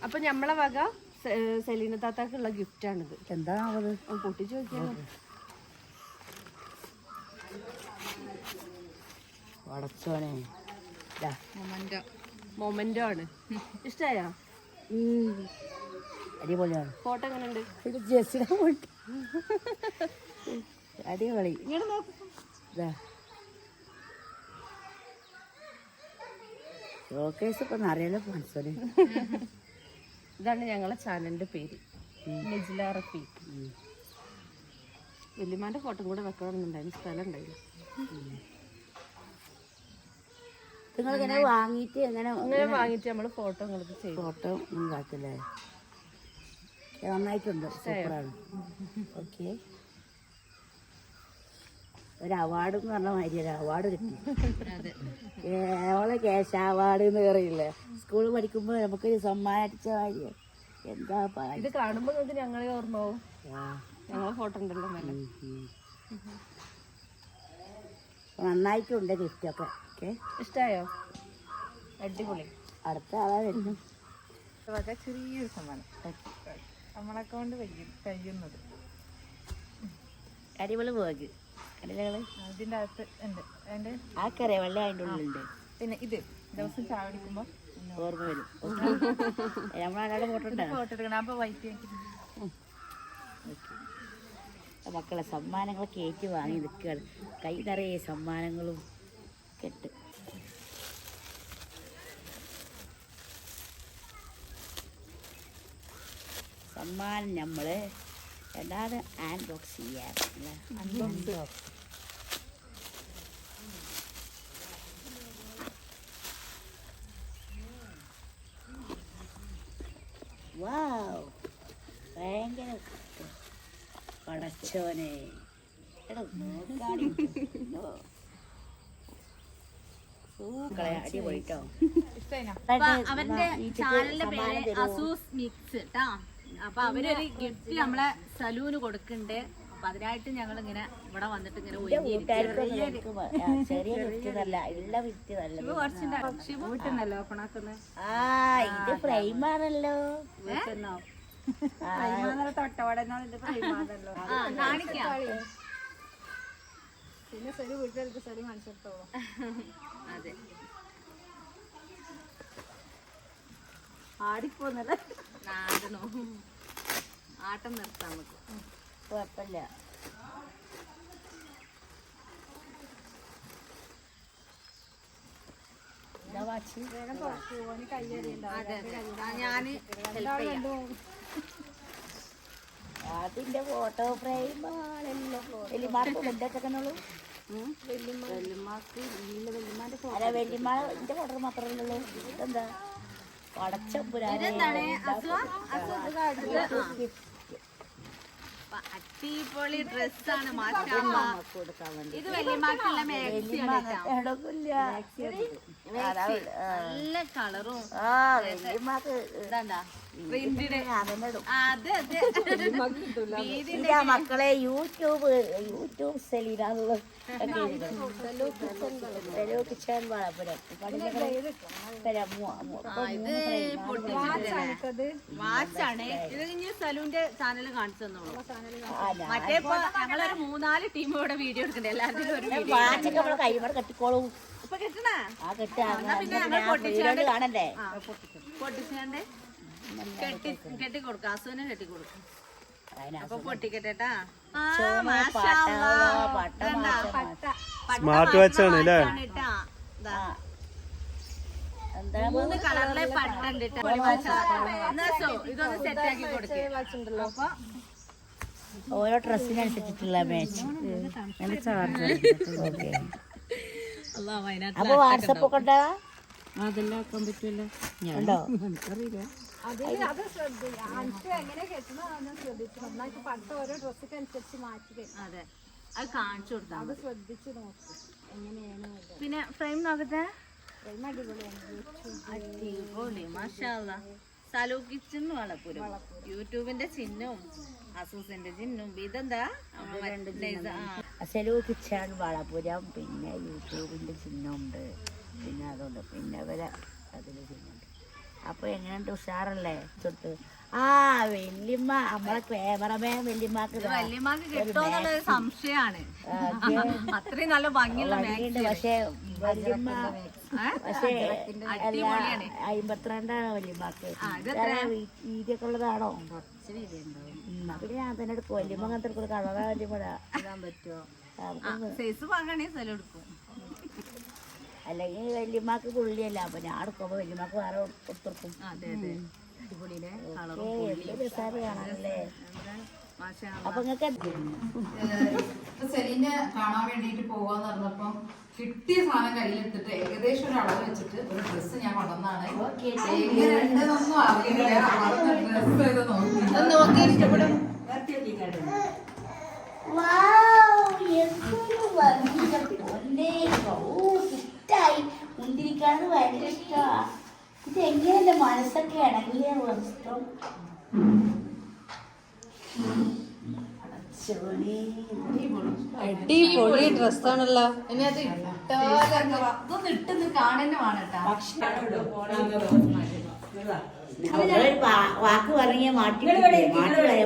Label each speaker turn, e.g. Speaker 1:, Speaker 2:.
Speaker 1: അപ്പൊ ഞമ്മളെ വക സെലീന താത്താക്കുള്ള ഗിഫ്റ്റ് ആണിത്.
Speaker 2: എന്താണത്?
Speaker 1: പൊട്ടിച്ചു നോക്കിയാൽ
Speaker 2: വടച്ചോനെ
Speaker 1: മൊമെന്റോ ആണ്. ഇഷ്ടായോ?
Speaker 2: അടിപൊളിയാണ്.
Speaker 1: ഫോട്ടോ എങ്ങനെയുണ്ട്?
Speaker 2: ഇത് ജെസ്സിനെ പോയിട്ട് അടിപൊളി.
Speaker 1: ഇങ്ങനെ നോക്ക്.
Speaker 2: ഷോക്കേസ് ഇപ്പൊ നിറയല്ലോ മനസ്സില്.
Speaker 1: ഇതാണ് ഞങ്ങളെ ചാനലിന്റെ പേര്, നെജില റഫീഖ്. വല്യമാന്റെ ഫോട്ടോ കൂടെ വെക്കണമെന്നുണ്ടായിരുന്നു, സ്ഥലം ഉണ്ടായില്ല.
Speaker 2: നിങ്ങളിങ്ങനെ വാങ്ങിയിട്ട് ഇങ്ങനെ
Speaker 1: വാങ്ങിയിട്ട് നമ്മള് ഫോട്ടോ നിങ്ങൾക്ക് ചെയ്യും.
Speaker 2: ഫോട്ടോ ഉണ്ടാക്കില്ലേ? നന്നായിട്ടുണ്ട്, സൂപ്പറാണ്. ഓക്കെ, ഒരു അവാർഡ് എന്ന് പറഞ്ഞ മാതിരി ഒരു അവാർഡ് കിട്ടി. കേവല ക്യാഷ് അവാർഡ് എന്ന് പറയില്ലേ, സ്കൂളിൽ പഠിക്കുമ്പോൾ നമുക്കൊരു സമ്മാനം അടിച്ച മാതിരി. എന്താ
Speaker 1: ഇത് കാണുമ്പോ നിങ്ങൾക്ക് ഞങ്ങളെ ഓർമ്മ ആവും. ഞങ്ങളെ ഫോട്ടോ ഉണ്ടല്ലോ.
Speaker 2: നന്നായിട്ടുണ്ട് ഗിഫ്റ്റൊക്കെ. ഓക്കെ,
Speaker 1: ഇഷ്ടായോ? അടിപൊളി.
Speaker 2: അടുത്ത ആളാ വരുന്നു.
Speaker 3: ചെറിയൊരു സമ്മാനം നമ്മളൊക്കെ കൊണ്ട് കഴിയുന്നത്.
Speaker 2: അടിപൊളി പോക് കടലകള്
Speaker 3: ഇതിൻ്റെ അകത്ത് ഉണ്ട്. അതിൻ്റെ
Speaker 2: ആ കറിയ വെള്ള അതിൻ്റെ ഉള്ളിലുണ്ട്.
Speaker 3: പിന്നെ ഇത് ദിവസം ചായ കുടിക്കുമ്പോൾ
Speaker 2: ഓർമ്മ വരും. നമ്മളവിടെ ഫോട്ടോ
Speaker 3: ഫോട്ടോ എടുക്കണം. അപ്പോൾ വൈറ്റ്
Speaker 2: മക്കളെ സമ്മാനങ്ങളൊക്കെ ഏറ്റി വാങ്ങി നിൽക്കുകയാണ്. കൈ നിറയെ സമ്മാനങ്ങളും കെട്ട്. സമ്മാനം നമ്മൾ എന്താണ് അൺബോക്സ് ചെയ്യാൻ. വാവ്, ഭയങ്കര പടച്ചോനെ. അടിപൊളിട്ടോ.
Speaker 4: അവന്റെ ചാനലിന്റെ പേര് അസൂസ് മിക്സ് ട്ടാ. അപ്പൊ അവരൊരു ഗിഫ്റ്റ് നമ്മളെ സലൂന് കൊടുക്കണ്ടേ. അപ്പൊ അതിനായിട്ട് ഞങ്ങൾ ഇങ്ങനെ ഇവിടെ വന്നിട്ട് ഇങ്ങനെ
Speaker 2: ചെറിയ വിറ്റ് നല്ല ഉള്ള വിറ്റ് നല്ല
Speaker 4: വീട്ടിന്നല്ലോ ഓപ്പണാക്കുന്നത്.
Speaker 2: ഇത് ഫ്രെയിമാണല്ലോ.
Speaker 4: കാണിക്കാം.
Speaker 3: പിന്നെ ശരി വീട്ടിലേക്ക് ശരി മനസ്സിലത്തോളം.
Speaker 4: അതെ,
Speaker 2: ആടിപ്പോന്നല്ല
Speaker 4: നാടനോ ആട്ടം നിർത്താം നമുക്ക്.
Speaker 2: കുഴപ്പമില്ല.
Speaker 4: ഞാന്
Speaker 2: അതിന്റെ ഫോട്ടോ ഫ്രെയിം വെല്ലിമാർക്ക് എന്തൊക്കെയാണുള്ളൂ. അല്ല, വെല്ലിമാന്റെ ഫോട്ടോ മാത്രമേ ഉള്ളൂ. ഇതെന്താ പടച്ചപ്പുരാനെ
Speaker 4: അടിപൊളി ഡ്രസ്സാണ്. ഇത് വല്യമാക്കുള്ള നല്ല കളറും.
Speaker 2: മക്കളെ യൂട്യൂബ് സെലീനാന്നുള്ളത് കിച്ചൺ വളപുരം
Speaker 4: വാച്ചാണ്. ഇത് ഇനി സലൂന്റെ ചാനൽ കാണിച്ചു തന്നോളൂ. മറ്റേ ഞങ്ങളൊരു 3-4 ടീമോടെ വീഡിയോ എടുക്കണ്ടേ. എല്ലാവരും ഒരു
Speaker 2: വാച്ചൊക്കെ നമ്മളെ കൈമടെ കെട്ടിക്കോളൂ.
Speaker 4: ഇപ്പൊ കെട്ടണ
Speaker 2: കാണണ്ടേ?
Speaker 4: പൊട്ടിച്ചാണ്ട് കെട്ടി കൊടുക്കാം. അസുവിനെ കെട്ടി കൊടുക്കും. അപ്പൊ പൊട്ടിക്കട്ടെട്ടാ.
Speaker 5: സ്മാർട്ട് വാച്ചാണ് അല്ലേ?
Speaker 4: 3 കളറിലെ പട്ടുണ്ട്. ഇതൊന്ന് സെറ്റ് ആക്കി കൊടുക്കണ്ടല്ലോ. അപ്പൊ
Speaker 2: ഓരോ ഡ്രസ്സിനനുസരിച്ചിട്ടുള്ള മാച്ച്. അപ്പൊ വാട്സപ്പ് ഒക്കെ ഉണ്ടോ?
Speaker 1: അതെല്ലാം ആക്കാൻ പറ്റുമല്ലോ.
Speaker 2: ഉണ്ടോ?
Speaker 1: എനിക്കറിയില്ല.
Speaker 3: അത് എങ്ങനെ കെട്ടണമെന്ന് ശ്രദ്ധിച്ചു. നന്നായിട്ട് പണ്ട് ഓരോ ഡ്രസ്സൊക്കെ അനുസരിച്ച് മാറ്റി.
Speaker 4: അതെ, അത് കാണിച്ചു കൊടുത്താൽ
Speaker 3: അത് ശ്രദ്ധിച്ച് നോക്കും എങ്ങനെയാണ്.
Speaker 4: പിന്നെ ഫ്രെയിം നോക്കട്ടെ.
Speaker 3: അടിപൊളിയാണ്.
Speaker 4: അടിപൊളി, മാഷാഅല്ലാ. സലൂ കിച്ചൺ വളപ്പുരം. യൂട്യൂബിന്റെ ചിഹ്നവും അസൂസിന്റെ ചിഹ്നവും. ഇതെന്താ
Speaker 2: സലൂ കിച്ചൺ വളപുരം. പിന്നെ യൂട്യൂബിന്റെ ചിഹ്നമുണ്ട്. പിന്നെ അതുകൊണ്ട് പിന്നെ അവരെ അതിൽ ചിഹ്നമുണ്ട്. അപ്പൊ എങ്ങനെയുണ്ട് ഉഷാറല്ലേ ചുട്ട് ആ വല്യമ്മ നമ്മളെ ക്യാമറമാൻ വല്യമ്മക്ക്
Speaker 4: വല്യമാക്ക് കിട്ടുമെന്നുള്ളൊരു സംശയമാണ്. അത്രയും നല്ല ഭംഗിയുള്ള
Speaker 2: പക്ഷെ വല്യമ്മ പക്ഷെ 52 വല്യമ്മക്ക് വീതിയൊക്കെ ഉള്ളതാണോ? പിന്നെ ഞാൻ തന്നെ എടുക്കും. വല്യമ്മ അങ്ങനത്തെ എടുക്കും. കളറാ വല്യമ്മ
Speaker 4: ഇടാൻ പറ്റുമോ? സൈസ് വാങ്ങണേ സ്ഥലം എടുക്കും.
Speaker 2: അല്ലെങ്കിൽ വല്യമ്മക്ക് പുള്ളിയല്ല. അപ്പൊ ഞാൻ എടുക്കുമ്പോ വല്യമ്മക്ക് വേറെ കൊടുത്തിർക്കും.
Speaker 4: അതെ അതെ അടിപൊളിയിലെ
Speaker 2: കാണാനല്ലേ. അപ്പൊ നിങ്ങക്ക്
Speaker 5: സെലിനെ കാണാൻ വേണ്ടിട്ട് പോവാന്ന് പറഞ്ഞപ്പം കിട്ടിയ സാധനം കയ്യിലെടുത്തിട്ട് ഏകദേശം ഒരു അളവ് വെച്ചിട്ട് ഒരു ഡ്രസ്സ് ഞാൻ കൊണ്ടുവന്നാണ്. എങ്ങനെയുണ്ടെന്നൊന്നും അറിയില്ല. ഡ്രസ്സ് ചെയ്ത് നോക്കി ഇഷ്ടപ്പെടും.
Speaker 2: മുന്തിരിക്കാന്ന് ഭയങ്കര ഇഷ്ടമാ. ഇത് എങ്ങനെയല്ലേ മനസ്സൊക്കെ ഇണങ്ങിയ ഇഷ്ടം.
Speaker 3: അടിപൊളി ഡ്രസ്സാണല്ലോ.
Speaker 4: ഇതൊന്നും ഇട്ടെന്ന് കാണുന്നെ വേണട്ടാ.
Speaker 2: വാക്ക് പറഞ്ഞ മാറ്റി മാറ്റി വരെ